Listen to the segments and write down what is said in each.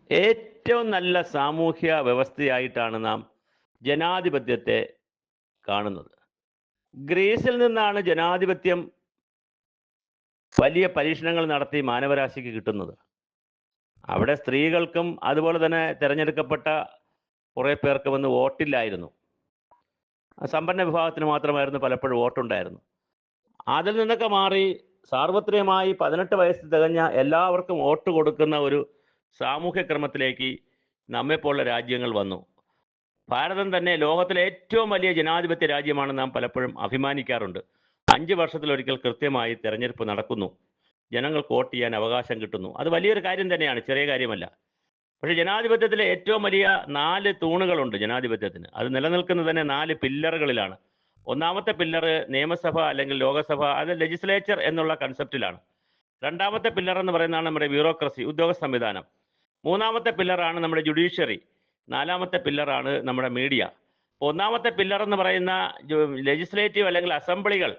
ഏറ്റവും നല്ല സാമൂഹ്യ വ്യവസ്ഥയായിട്ടാണ് നാം ജനാധിപത്യത്തെ കാണുന്നത്. ഗ്രീസിൽ നിന്നാണ് ജനാധിപത്യം വലിയ പരീക്ഷണങ്ങൾ നടത്തി മാനവരാശിക്ക് കിട്ടുന്നത്. അവിടെ സ്ത്രീകൾക്കും അതുപോലെ തന്നെ തിരഞ്ഞെടുക്കപ്പെട്ട കുറേ പേർക്ക് വന്ന് വോട്ടില്ലായിരുന്നു. സമ്പന്ന വിഭാഗത്തിന് മാത്രമായിരുന്നു പലപ്പോഴും വോട്ടുണ്ടായിരുന്നു. അതിൽ നിന്നൊക്കെ മാറി സാർവത്രികമായി 18 വയസ്സ് തികഞ്ഞ എല്ലാവർക്കും വോട്ട് കൊടുക്കുന്ന ഒരു സാമൂഹ്യ ക്രമത്തിലേക്ക് നമ്മെപ്പോലുള്ള രാജ്യങ്ങൾ വന്നു. ഭാരതം തന്നെ ലോകത്തിലെ ഏറ്റവും വലിയ ജനാധിപത്യ രാജ്യമാണ് നാം പലപ്പോഴും അഭിമാനിക്കാറുണ്ട്. 5 വർഷത്തിലൊരിക്കൽ കൃത്യമായി തെരഞ്ഞെടുപ്പ് നടക്കുന്നു. ജനങ്ങൾക്ക് വോട്ട് ചെയ്യാൻ അവകാശം കിട്ടുന്നു. അത് വലിയൊരു കാര്യം തന്നെയാണ്, ചെറിയ കാര്യമല്ല. പക്ഷേ ജനാധിപത്യത്തിലെ ഏറ്റവും വലിയ 4 തൂണുകളുണ്ട് ജനാധിപത്യത്തിന്. അത് നിലനിൽക്കുന്നത് തന്നെ 4 പില്ലറുകളിലാണ്. ഒന്നാമത്തെ പില്ലർ നിയമസഭ അല്ലെങ്കിൽ ലോകസഭ, അത് ലെജിസ്ലേച്ചർ എന്നുള്ള കൺസെപ്റ്റിലാണ്. രണ്ടാമത്തെ പില്ലർ എന്ന് പറയുന്നതാണ് നമ്മുടെ ബ്യൂറോക്രസി, ഉദ്യോഗസ്ഥ സംവിധാനം. മൂന്നാമത്തെ പില്ലറാണ് നമ്മുടെ ജുഡീഷ്യറി. നാലാമത്തെ പില്ലറാണ് നമ്മുടെ മീഡിയ. ഒന്നാമത്തെ പില്ലർ എന്ന് പറയുന്ന ലെജിസ്ലേറ്റീവ് അല്ലെങ്കിൽ അസംബ്ലികൾ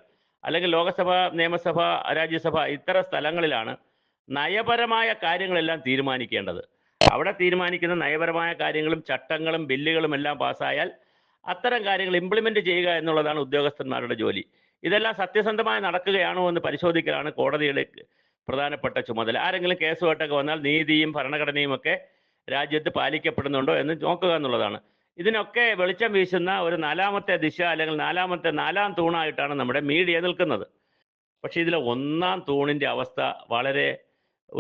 അല്ലെങ്കിൽ ലോകസഭ, നിയമസഭ, രാജ്യസഭ ഇത്തരം സ്ഥലങ്ങളിലാണ് നയപരമായ കാര്യങ്ങളെല്ലാം തീരുമാനിക്കേണ്ടത്. അവിടെ തീരുമാനിക്കുന്ന നയപരമായ കാര്യങ്ങളും ചട്ടങ്ങളും ബില്ലുകളും എല്ലാം പാസ്സായാൽ അത്തരം കാര്യങ്ങൾ ഇംപ്ലിമെന്റ് ചെയ്യുക എന്നുള്ളതാണ് ഉദ്യോഗസ്ഥന്മാരുടെ ജോലി. ഇതെല്ലാം സത്യസന്ധമായി നടക്കുകയാണോ എന്ന് പരിശോധിക്കലാണ് കോടതിയുടെ പ്രധാനപ്പെട്ട ചുമതല. ആരെങ്കിലും കേസുമായിട്ടൊക്കെ വന്നാൽ നീതിയും ഭരണഘടനയും ഒക്കെ രാജ്യത്ത് പാലിക്കപ്പെടുന്നുണ്ടോ എന്ന് നോക്കുക എന്നുള്ളതാണ്. ഇതിനൊക്കെ വെളിച്ചം വീശുന്ന ഒരു നാലാമത്തെ ദിശ അല്ലെങ്കിൽ നാലാം തൂണായിട്ടാണ് നമ്മുടെ മീഡിയ നിൽക്കുന്നത്. പക്ഷേ ഇതിലെ ഒന്നാം തൂണിൻ്റെ അവസ്ഥ വളരെ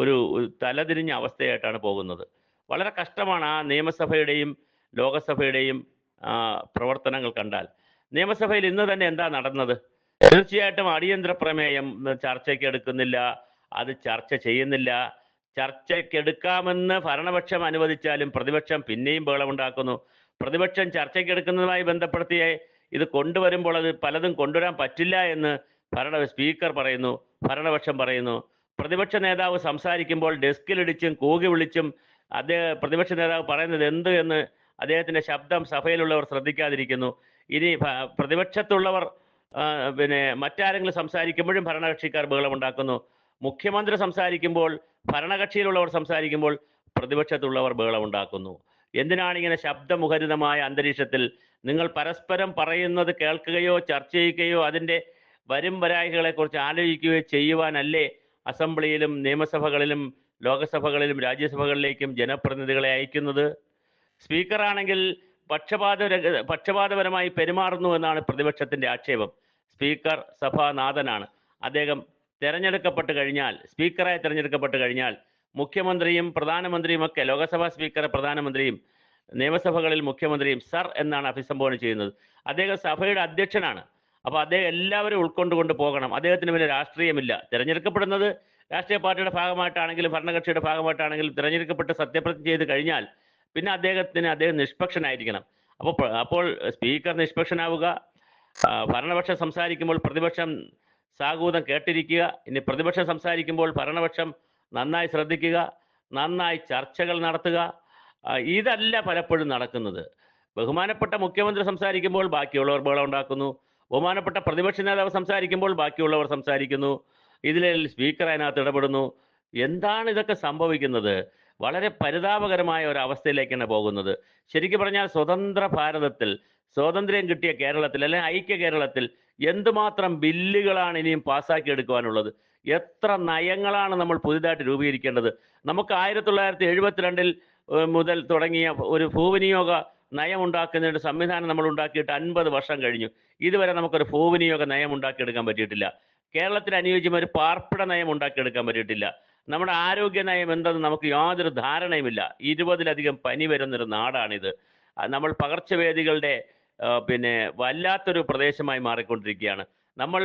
ഒരു തലതിരിഞ്ഞ അവസ്ഥയായിട്ടാണ് പോകുന്നത്. വളരെ കഷ്ടമാണ് ആ നിയമസഭയുടെയും ലോകസഭയുടെയും പ്രവർത്തനങ്ങൾ കണ്ടാൽ. നിയമസഭയിൽ ഇന്ന് തന്നെ എന്താ നടന്നത്? തീർച്ചയായിട്ടും അടിയന്തര പ്രമേയം ചർച്ചയ്ക്ക് എടുക്കുന്നില്ല, അത് ചർച്ച ചെയ്യുന്നില്ല. ചർച്ചയ്ക്കെടുക്കാമെന്ന് ഭരണപക്ഷം അനുവദിച്ചാലും പ്രതിപക്ഷം പിന്നെയും ബഹളമുണ്ടാക്കുന്നു. പ്രതിപക്ഷം ചർച്ചയ്ക്കെടുക്കുന്നതുമായി ബന്ധപ്പെടുത്തി ഇത് കൊണ്ടുവരുമ്പോൾ അത് പലതും കൊണ്ടുവരാൻ പറ്റില്ല എന്ന് സ്പീക്കർ പറയുന്നു, ഭരണപക്ഷം പറയുന്നു. പ്രതിപക്ഷ നേതാവ് സംസാരിക്കുമ്പോൾ ഡെസ്കിലിടിച്ചും കൂകി വിളിച്ചും പ്രതിപക്ഷ നേതാവ് പറയുന്നത് എന്ത് എന്ന് അദ്ദേഹത്തിൻ്റെ ശബ്ദം സഭയിലുള്ളവർ ശ്രദ്ധിക്കാതിരിക്കുന്നു. ഇനി പ്രതിപക്ഷത്തുള്ളവർ മറ്റാരെങ്കിലും സംസാരിക്കുമ്പോഴും ഭരണകക്ഷിക്കാർ ബഹളമുണ്ടാക്കുന്നു. മുഖ്യമന്ത്രി സംസാരിക്കുമ്പോൾ, ഭരണകക്ഷിയിലുള്ളവർ സംസാരിക്കുമ്പോൾ പ്രതിപക്ഷത്തുള്ളവർ ബഹളമുണ്ടാക്കുന്നു. എന്തിനാണ് ഇങ്ങനെ ശബ്ദമുഖരിതമായ അന്തരീക്ഷത്തിൽ നിങ്ങൾ പരസ്പരം പറയുന്നത് കേൾക്കുകയോ ചർച്ച ചെയ്യുകയോ അതിൻ്റെ വരും വരായികളെക്കുറിച്ച് ആലോചിക്കുകയോ ചെയ്യുവാനല്ലേ അസംബ്ലിയിലും നിയമസഭകളിലും ലോകസഭകളിലും രാജ്യസഭകളിലേക്കും ജനപ്രതിനിധികളെ അയക്കുന്നത്? സ്പീക്കറാണെങ്കിൽ പക്ഷപാതപരമായി പെരുമാറുന്നു എന്നാണ് പ്രതിപക്ഷത്തിൻ്റെ ആക്ഷേപം. സ്പീക്കർ സഭാനാഥനാണ്. അദ്ദേഹം തിരഞ്ഞെടുക്കപ്പെട്ട് കഴിഞ്ഞാൽ, സ്പീക്കറായി തിരഞ്ഞെടുക്കപ്പെട്ട് കഴിഞ്ഞാൽ മുഖ്യമന്ത്രിയും പ്രധാനമന്ത്രിയും ഒക്കെ, ലോകസഭാ സ്പീക്കർ പ്രധാനമന്ത്രിയും നിയമസഭകളിൽ മുഖ്യമന്ത്രിയും സർ എന്നാണ് അഭിസംബോധന ചെയ്യുന്നത്. അദ്ദേഹം സഭയുടെ അധ്യക്ഷനാണ്. അപ്പോൾ അദ്ദേഹം എല്ലാവരും ഉൾക്കൊണ്ടുകൊണ്ട് പോകണം. അദ്ദേഹത്തിന് പിന്നെ രാഷ്ട്രീയമില്ല. തിരഞ്ഞെടുക്കപ്പെടുന്നത് രാഷ്ട്രീയ പാർട്ടിയുടെ ഭാഗമായിട്ടാണെങ്കിലും ഭരണകക്ഷിയുടെ ഭാഗമായിട്ടാണെങ്കിലും തിരഞ്ഞെടുക്കപ്പെട്ട് സത്യപ്രതിജ്ഞ ചെയ്ത് കഴിഞ്ഞാൽ പിന്നെ അദ്ദേഹം നിഷ്പക്ഷനായിരിക്കണം. അപ്പോൾ സ്പീക്കർ നിഷ്പക്ഷനാവുക, ഭരണപക്ഷം സംസാരിക്കുമ്പോൾ പ്രതിപക്ഷം സാഗൂതം കേട്ടിരിക്കുക, ഇനി പ്രതിപക്ഷം സംസാരിക്കുമ്പോൾ ഭരണപക്ഷം നന്നായി ശ്രദ്ധിക്കുക, നന്നായി ചർച്ചകൾ നടത്തുക. ഇതല്ല പലപ്പോഴും നടക്കുന്നത്. ബഹുമാനപ്പെട്ട മുഖ്യമന്ത്രി സംസാരിക്കുമ്പോൾ ബാക്കിയുള്ളവർ ബഹളം ഉണ്ടാക്കുന്നു, ബഹുമാനപ്പെട്ട പ്രതിപക്ഷ നേതാവ് സംസാരിക്കുമ്പോൾ ബാക്കിയുള്ളവർ സംസാരിക്കുന്നു, ഇതിൽ സ്പീക്കർ അതിനകത്ത് ഇടപെടുന്നു. എന്താണ് ഇതൊക്കെ സംഭവിക്കുന്നത്? വളരെ പരിതാപകരമായ ഒരു അവസ്ഥയിലേക്കാണ് പോകുന്നത്. ശരിക്കും പറഞ്ഞാൽ സ്വതന്ത്ര ഭാരതത്തിൽ, സ്വാതന്ത്ര്യം കിട്ടിയ കേരളത്തിൽ അല്ലെങ്കിൽ ഐക്യ കേരളത്തിൽ എന്തുമാത്രം ബില്ലുകളാണ് ഇനിയും പാസ്സാക്കി എടുക്കുവാനുള്ളത്? എത്ര നയങ്ങളാണ് നമ്മൾ പുതിയതായിട്ട് രൂപീകരിക്കേണ്ടത്? നമുക്ക് 1972 മുതൽ തുടങ്ങിയ ഒരു ഭൂവിനിയോഗ നയം ഉണ്ടാക്കുന്നതിൻ്റെ സംവിധാനം നമ്മൾ ഉണ്ടാക്കിയിട്ട് 50 വർഷം കഴിഞ്ഞു. ഇതുവരെ നമുക്കൊരു ഭൂവിനിയോഗ നയം ഉണ്ടാക്കിയെടുക്കാൻ പറ്റിയിട്ടില്ല. കേരളത്തിന് അനുയോജ്യമായ ഒരു പാർപ്പിട നയം ഉണ്ടാക്കിയെടുക്കാൻ പറ്റിയിട്ടില്ല. നമ്മുടെ ആരോഗ്യ നയം എന്തെന്ന് നമുക്ക് യാതൊരു ധാരണയുമില്ല. 20-ലധികം പനി വരുന്നൊരു നാടാണിത്. നമ്മൾ പകർച്ചവ്യാധികളുടെ വല്ലാത്തൊരു പ്രദേശമായി മാറിക്കൊണ്ടിരിക്കുകയാണ്. നമ്മൾ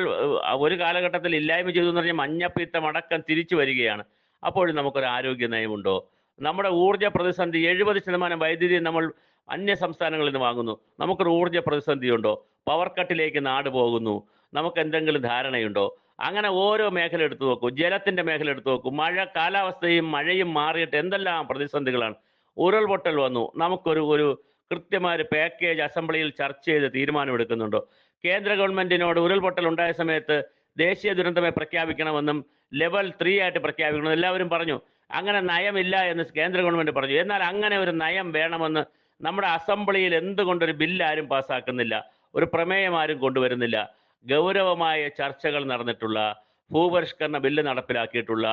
ഒരു കാലഘട്ടത്തിൽ ഇല്ലായ്മ ചെയ്തു എന്ന് പറഞ്ഞാൽ മഞ്ഞപ്പിത്തം അടക്കം തിരിച്ചു വരികയാണ്. അപ്പോഴും നമുക്കൊരു ആരോഗ്യ നയമുണ്ടോ? നമ്മുടെ ഊർജ്ജ പ്രതിസന്ധി, 70% വൈദ്യുതി നമ്മൾ അന്യ സംസ്ഥാനങ്ങളിൽ നിന്ന് വാങ്ങുന്നു. നമുക്കൊരു ഊർജ്ജ പ്രതിസന്ധി ഉണ്ടോ? പവർ കട്ടിലേക്ക് നാട് പോകുന്നു. നമുക്ക് എന്തെങ്കിലും ധാരണയുണ്ടോ? അങ്ങനെ ഓരോ മേഖല എടുത്തു നോക്കൂ. ജലത്തിൻ്റെ മേഖല എടുത്തു നോക്കൂ. കാലാവസ്ഥയും മഴയും മാറിയിട്ട് എന്തെല്ലാം പ്രതിസന്ധികളാണ്. ഉരുൾപൊട്ടൽ വന്നു. നമുക്കൊരു കൃത്യമായ പാക്കേജ് അസംബ്ലിയിൽ ചർച്ച ചെയ്ത് തീരുമാനമെടുക്കുന്നുണ്ടോ? കേന്ദ്ര ഗവൺമെൻറ്റിനോട് ഉരുൾപൊട്ടൽ ഉണ്ടായ സമയത്ത് ദേശീയ ദുരന്തമായി പ്രഖ്യാപിക്കണമെന്നും ലെവൽ 3 ആയിട്ട് പ്രഖ്യാപിക്കണമെന്നും എല്ലാവരും പറഞ്ഞു. അങ്ങനെ നയമില്ല എന്ന് കേന്ദ്ര ഗവൺമെന്റ് പറഞ്ഞു. എന്നാൽ അങ്ങനെ ഒരു നയം വേണമെന്ന് നമ്മുടെ അസംബ്ലിയിൽ എന്തുകൊണ്ടൊരു ബില്ല് ആരും പാസ്സാക്കുന്നില്ല, ഒരു പ്രമേയം ആരും കൊണ്ടുവരുന്നില്ല? ഗൗരവമായ ചർച്ചകൾ നടന്നിട്ടുള്ള, ഭൂപരിഷ്കരണ ബില്ല് നടപ്പിലാക്കിയിട്ടുള്ള,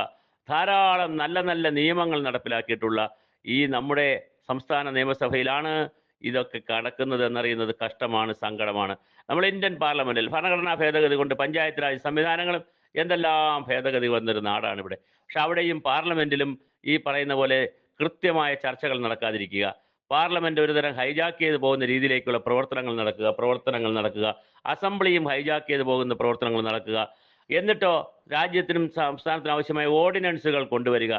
ധാരാളം നല്ല നല്ല നിയമങ്ങൾ നടപ്പിലാക്കിയിട്ടുള്ള ഈ നമ്മുടെ സംസ്ഥാന നിയമസഭയിലാണ് ഇതൊക്കെ കടക്കുന്നത് എന്നറിയുന്നത് കഷ്ടമാണ്, സങ്കടമാണ്. നമ്മൾ ഇന്ത്യൻ പാർലമെന്റിൽ ഭരണഘടനാ ഭേദഗതി കൊണ്ട് പഞ്ചായത്ത് രാജ് സംവിധാനങ്ങളും എന്തെല്ലാം ഭേദഗതി വന്നൊരു നാടാണ് ഇവിടെ. പക്ഷെ അവിടെയും പാർലമെന്റിലും ഈ പറയുന്ന പോലെ കൃത്യമായ ചർച്ചകൾ നടക്കാതിരിക്കുക, പാർലമെന്റ് ഒരുതരം ഹൈജാക്ക് ചെയ്ത് പോകുന്ന രീതിയിലേക്കുള്ള പ്രവർത്തനങ്ങൾ നടക്കുക, അസംബ്ലിയും ഹൈജാക്ക് ചെയ്ത് പോകുന്ന പ്രവർത്തനങ്ങൾ നടക്കുക. എന്നിട്ടോ രാജ്യത്തിനും സംസ്ഥാനത്തിനും ആവശ്യമായ ഓർഡിനൻസുകൾ കൊണ്ടുവരിക,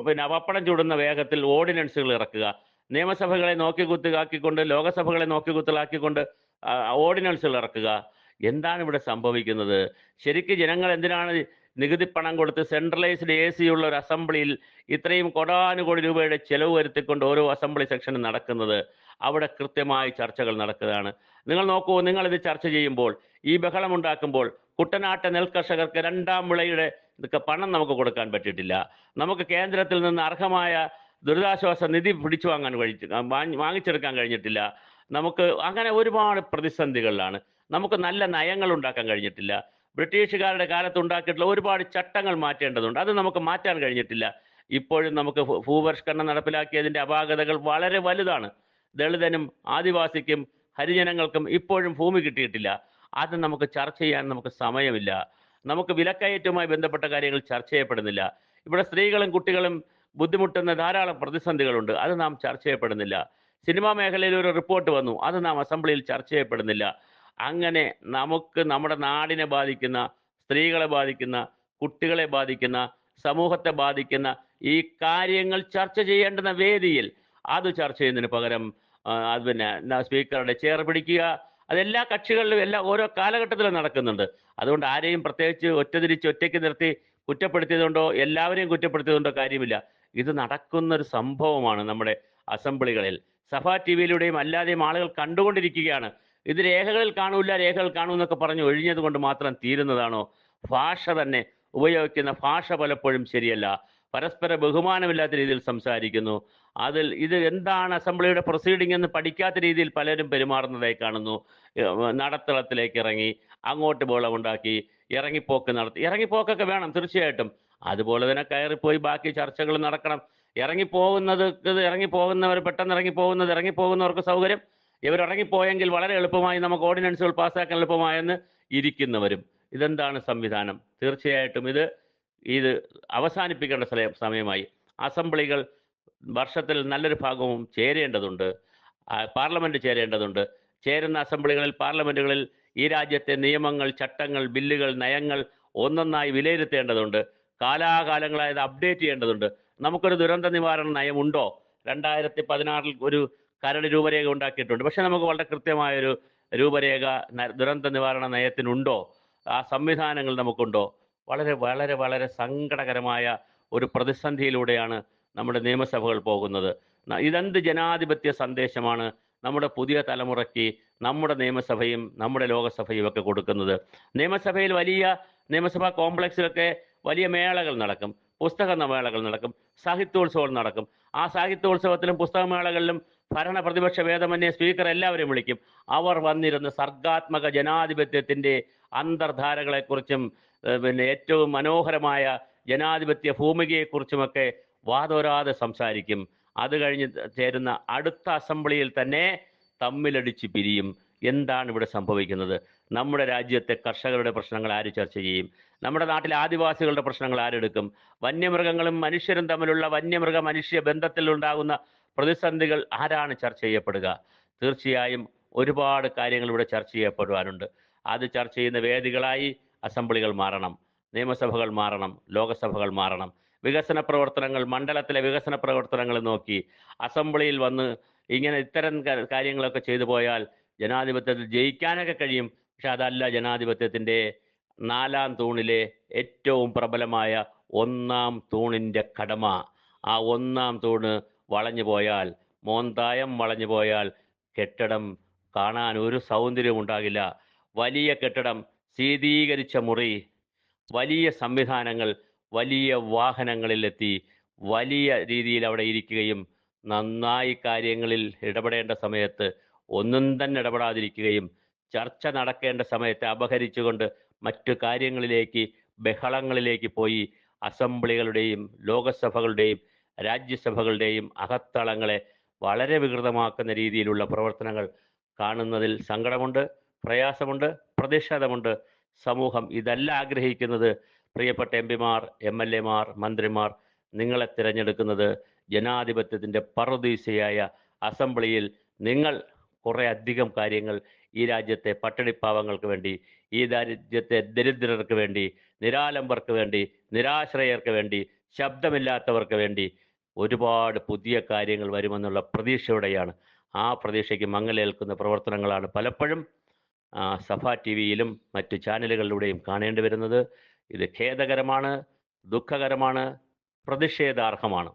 പിന്നെ പപ്പടം ചൂടുന്ന വേഗത്തിൽ ഓർഡിനൻസുകൾ ഇറക്കുക, നിയമസഭകളെ നോക്കിക്കുത്തുകാക്കിക്കൊണ്ട് ലോകസഭകളെ നോക്കിക്കുത്തലാക്കിക്കൊണ്ട് ഓർഡിനൻസുകൾ ഇറക്കുക. എന്താണ് ഇവിടെ സംഭവിക്കുന്നത്? ശരിക്കും ജനങ്ങൾ എന്തിനാണ് നികുതി പണം കൊടുത്ത് സെൻട്രലൈസ്ഡ് AC ഉള്ള ഒരു അസംബ്ലിയിൽ ഇത്രയും കോടാനുകോടി രൂപയുടെ ചെലവ് വരുത്തിക്കൊണ്ട് ഓരോ അസംബ്ലി സെക്ഷനും നടക്കുന്നത്? അവിടെ കൃത്യമായി ചർച്ചകൾ നടക്കുകയാണ്. നിങ്ങൾ നോക്കൂ, നിങ്ങളിത് ചർച്ച ചെയ്യുമ്പോൾ, ഈ ബഹളമുണ്ടാക്കുമ്പോൾ കുട്ടനാട്ടെ നെൽകർഷകർക്ക് 2ാം വിളയുടെ പണം നമുക്ക് കൊടുക്കാൻ പറ്റിയിട്ടില്ല. നമുക്ക് കേന്ദ്രത്തിൽ നിന്ന് അർഹമായ ദുരിതാശ്വാസ നിധി പിടിച്ചു വാങ്ങിച്ചെടുക്കാൻ കഴിഞ്ഞിട്ടില്ല. നമുക്ക് അങ്ങനെ ഒരുപാട് പ്രതിസന്ധികളിലാണ്. നമുക്ക് നല്ല നയങ്ങൾ ഉണ്ടാക്കാൻ കഴിഞ്ഞിട്ടില്ല. ബ്രിട്ടീഷുകാരുടെ കാലത്ത് ഉണ്ടാക്കിയിട്ടുള്ള ഒരുപാട് ചട്ടങ്ങൾ മാറ്റേണ്ടതുണ്ട്, അത് നമുക്ക് മാറ്റാൻ കഴിഞ്ഞിട്ടില്ല. ഇപ്പോഴും നമുക്ക് ഭൂപരിഷ്കരണം നടപ്പിലാക്കിയതിൻ്റെ അപാകതകൾ വളരെ വലുതാണ്. ദളിതനും ആദിവാസിക്കും ഹരിജനങ്ങൾക്കും ഇപ്പോഴും ഭൂമി കിട്ടിയിട്ടില്ല. അത് നമുക്ക് ചർച്ച ചെയ്യാൻ നമുക്ക് സമയമില്ല. നമുക്ക് വിലക്കയറ്റവുമായി ബന്ധപ്പെട്ട കാര്യങ്ങൾ ചർച്ച ചെയ്യപ്പെടുന്നില്ല. ഇവിടെ സ്ത്രീകളും കുട്ടികളും ബുദ്ധിമുട്ടുന്ന ധാരാളം പ്രതിസന്ധികളുണ്ട്, അത് നാം ചർച്ച ചെയ്യപ്പെടുന്നില്ല. സിനിമാ മേഖലയിൽ ഒരു റിപ്പോർട്ട് വന്നു, അത് നാം അസംബ്ലിയിൽ ചർച്ച ചെയ്യപ്പെടുന്നില്ല. അങ്ങനെ നമുക്ക് നമ്മുടെ നാടിനെ ബാധിക്കുന്ന, സ്ത്രീകളെ ബാധിക്കുന്ന, കുട്ടികളെ ബാധിക്കുന്ന, സമൂഹത്തെ ബാധിക്കുന്ന ഈ കാര്യങ്ങൾ ചർച്ച ചെയ്യേണ്ടുന്ന വേദിയിൽ അത് ചർച്ച ചെയ്യുന്നതിന് പകരം പിന്നെ സ്പീക്കറുടെ ചെയർ പിടിക്കുക, അതെല്ലാ കക്ഷികളിലും ഓരോ കാലഘട്ടത്തിലും നടക്കുന്നുണ്ട്. അതുകൊണ്ട് ആരെയും പ്രത്യേകിച്ച് ഒറ്റയ്ക്ക് നിർത്തി കുറ്റപ്പെടുത്തിയതുകൊണ്ടോ എല്ലാവരെയും കുറ്റപ്പെടുത്തിയതുകൊണ്ടോ കാര്യമില്ല. ഇത് നടക്കുന്നൊരു സംഭവമാണ് നമ്മുടെ അസംബ്ലികളിൽ. സഭാ TVയിലൂടെയും അല്ലാതെയും ആളുകൾ കണ്ടുകൊണ്ടിരിക്കുകയാണ്. ഇത് രേഖകൾ കാണൂ എന്നൊക്കെ പറഞ്ഞ് ഒഴിഞ്ഞത് കൊണ്ട് മാത്രം തീരുന്നതാണോ? ഭാഷ തന്നെ, ഉപയോഗിക്കുന്ന ഭാഷ പലപ്പോഴും ശരിയല്ല. പരസ്പര ബഹുമാനമില്ലാത്ത രീതിയിൽ സംസാരിക്കുന്നു. ഇത് എന്താണ് അസംബ്ലിയുടെ പ്രൊസീഡിംഗ് എന്ന് പഠിക്കാത്ത രീതിയിൽ പലരും പെരുമാറുന്നതായി കാണുന്നു. നടത്തളത്തിലേക്ക് ഇറങ്ങി അങ്ങോട്ട് ബഹളമുണ്ടാക്കി ഇറങ്ങിപ്പോക്കൊക്കെ വേണം തീർച്ചയായിട്ടും. അതുപോലെ തന്നെ കയറിപ്പോയി ബാക്കി ചർച്ചകൾ നടക്കണം. ഇറങ്ങിപ്പോകുന്നവർ പെട്ടെന്ന് ഇറങ്ങിപ്പോകുന്നവർക്ക് സൗകര്യം, ഇവരിറങ്ങിപ്പോയെങ്കിൽ വളരെ എളുപ്പമായി നമുക്ക് ഓർഡിനൻസുകൾ പാസ്സാക്കാൻ എളുപ്പമായെന്ന് ഇരിക്കുന്നവരും. ഇതെന്താണ് സംവിധാനം? തീർച്ചയായിട്ടും ഇത് അവസാനിപ്പിക്കേണ്ട സമയമായി. അസംബ്ലികൾ വർഷത്തിൽ നല്ലൊരു ഭാഗവും ചേരേണ്ടതുണ്ട്, പാർലമെന്റ് ചേരേണ്ടതുണ്ട്. ചേരുന്ന അസംബ്ലികളിൽ, പാർലമെന്റുകളിൽ ഈ രാജ്യത്തെ നിയമങ്ങൾ, ചട്ടങ്ങൾ, ബില്ലുകൾ, നയങ്ങൾ ഒന്നൊന്നായി വിലയിരുത്തേണ്ടതുണ്ട്. കാലാകാലങ്ങളായത് അപ്ഡേറ്റ് ചെയ്യേണ്ടതുണ്ട്. നമുക്കൊരു ദുരന്ത നിവാരണ നയമുണ്ടോ? 2016 ഒരു കരട് രൂപരേഖ ഉണ്ടാക്കിയിട്ടുണ്ട്. പക്ഷെ നമുക്ക് വളരെ കൃത്യമായൊരു രൂപരേഖ ദുരന്ത നിവാരണ നയത്തിനുണ്ടോ? ആ സംവിധാനങ്ങൾ നമുക്കുണ്ടോ? വളരെ വളരെ വളരെ സങ്കടകരമായ ഒരു പ്രതിസന്ധിയിലൂടെയാണ് നമ്മുടെ നിയമസഭകൾ പോകുന്നത്. ഇതെന്ത് ജനാധിപത്യ സന്ദേശമാണ് നമ്മുടെ പുതിയ തലമുറയ്ക്ക് നമ്മുടെ നിയമസഭയും നമ്മുടെ ലോകസഭയും ഒക്കെ കൊടുക്കുന്നത്? നിയമസഭാ കോംപ്ലക്സിലൊക്കെ വലിയ മേളകൾ നടക്കും, പുസ്തക മേളകൾ നടക്കും, സാഹിത്യോത്സവം നടക്കും. ആ സാഹിത്യോത്സവത്തിലും പുസ്തകമേളകളിലും ഭരണ പ്രതിപക്ഷ ഭേദമന്യേ സ്പീക്കർ എല്ലാവരെയും വിളിക്കും. അവർ വന്നിരുന്ന് സർഗാത്മക ജനാധിപത്യത്തിൻ്റെ അന്തർധാരകളെക്കുറിച്ചും പിന്നെ ഏറ്റവും മനോഹരമായ ജനാധിപത്യ ഭൂമികയെക്കുറിച്ചുമൊക്കെ വാതോരാതെ സംസാരിക്കും. അത് കഴിഞ്ഞ് ചേരുന്ന അടുത്ത അസംബ്ലിയിൽ തന്നെ തമ്മിലടിച്ച് പിരിയും. എന്താണ് ഇവിടെ സംഭവിക്കുന്നത്? നമ്മുടെ രാജ്യത്തെ കർഷകരുടെ പ്രശ്നങ്ങൾ ആര് ചർച്ച ചെയ്യും? നമ്മുടെ നാട്ടിലെ ആദിവാസികളുടെ പ്രശ്നങ്ങൾ ആരെടുക്കും? വന്യമൃഗങ്ങളും മനുഷ്യരും തമ്മിലുള്ള മനുഷ്യ ബന്ധത്തിൽ ഉണ്ടാകുന്ന പ്രതിസന്ധികൾ ആരാണ് ചർച്ച ചെയ്യപ്പെടുക? തീർച്ചയായും ഒരുപാട് കാര്യങ്ങൾ ഇവിടെ ചർച്ച ചെയ്യപ്പെടുവാനുണ്ട്. അത് ചർച്ച ചെയ്യുന്ന വേദികളായി അസംബ്ലികൾ മാറണം, നിയമസഭകൾ മാറണം, ലോകസഭകൾ മാറണം. വികസന പ്രവർത്തനങ്ങൾ, മണ്ഡലത്തിലെ വികസന പ്രവർത്തനങ്ങൾ നോക്കി അസംബ്ലിയിൽ വന്ന് ഇത്തരം കാര്യങ്ങളൊക്കെ ചെയ്തു പോയാൽ ജനാധിപത്യത്തിൽ ജയിക്കാനൊക്കെ കഴിയും. പക്ഷെ അതല്ല ജനാധിപത്യത്തിൻ്റെ 4ാം തൂണിലെ ഏറ്റവും പ്രബലമായ 1ാം തൂണിൻ്റെ കടമ. ആ 1ാം തൂണ് വളഞ്ഞു പോയാൽ, മോന്തായം വളഞ്ഞു പോയാൽ കെട്ടിടം കാണാൻ ഒരു സൗന്ദര്യവും ഉണ്ടാകില്ല. വലിയ കെട്ടിടം, ശീതീകരിച്ച മുറി, വലിയ സംവിധാനങ്ങൾ, വലിയ വാഹനങ്ങളിലെത്തി വലിയ രീതിയിൽ അവിടെ ഇരിക്കുകയും നന്നായി കാര്യങ്ങളിൽ ഇടപെടേണ്ട സമയത്ത് ഒന്നും തന്നെ ഇടപെടാതിരിക്കുകയും ചർച്ച നടക്കേണ്ട സമയത്ത് അപഹരിച്ചുകൊണ്ട് മറ്റു കാര്യങ്ങളിലേക്ക്, ബഹളങ്ങളിലേക്ക് പോയി അസംബ്ലികളുടെയും ലോകസഭകളുടെയും രാജ്യസഭകളുടെയും അകത്തളങ്ങളെ വളരെ വികൃതമാക്കുന്ന രീതിയിലുള്ള പ്രവർത്തനങ്ങൾ കാണുന്നതിൽ സങ്കടമുണ്ട്, പ്രയാസമുണ്ട്, പ്രതിഷേധമുണ്ട്. സമൂഹം ഇതല്ല ആഗ്രഹിക്കുന്നത്. പ്രിയപ്പെട്ട എംപിമാർ, MLA മാർ, മന്ത്രിമാർ, നിങ്ങളെ തിരഞ്ഞെടുക്കുന്നത് ജനാധിപത്യത്തിൻ്റെ പറുദീസയായ അസംബ്ലിയിൽ നിങ്ങൾ കുറേ അധികം കാര്യങ്ങൾ ഈ രാജ്യത്തെ പട്ടിണിപ്പാവങ്ങൾക്ക് വേണ്ടി, ഈ രാജ്യത്തെ ദരിദ്രർക്ക് വേണ്ടി, നിരാലംബർക്ക് വേണ്ടി, നിരാശ്രയർക്ക് വേണ്ടി, ശബ്ദമില്ലാത്തവർക്ക് വേണ്ടി ഒരുപാട് പുതിയ കാര്യങ്ങൾ വരുമെന്നുള്ള പ്രതീക്ഷയോടെയാണ്. ആ പ്രതീക്ഷയ്ക്ക് മങ്ങലേൽക്കുന്ന പ്രവർത്തനങ്ങളാണ് പലപ്പോഴും സഭ TV-യിലും മറ്റു ചാനലുകളിലൂടെയും കാണേണ്ടി വരുന്നത്. ഇത് ഖേദകരമാണ്, ദുഃഖകരമാണ്, പ്രതിഷേധാർഹമാണ്.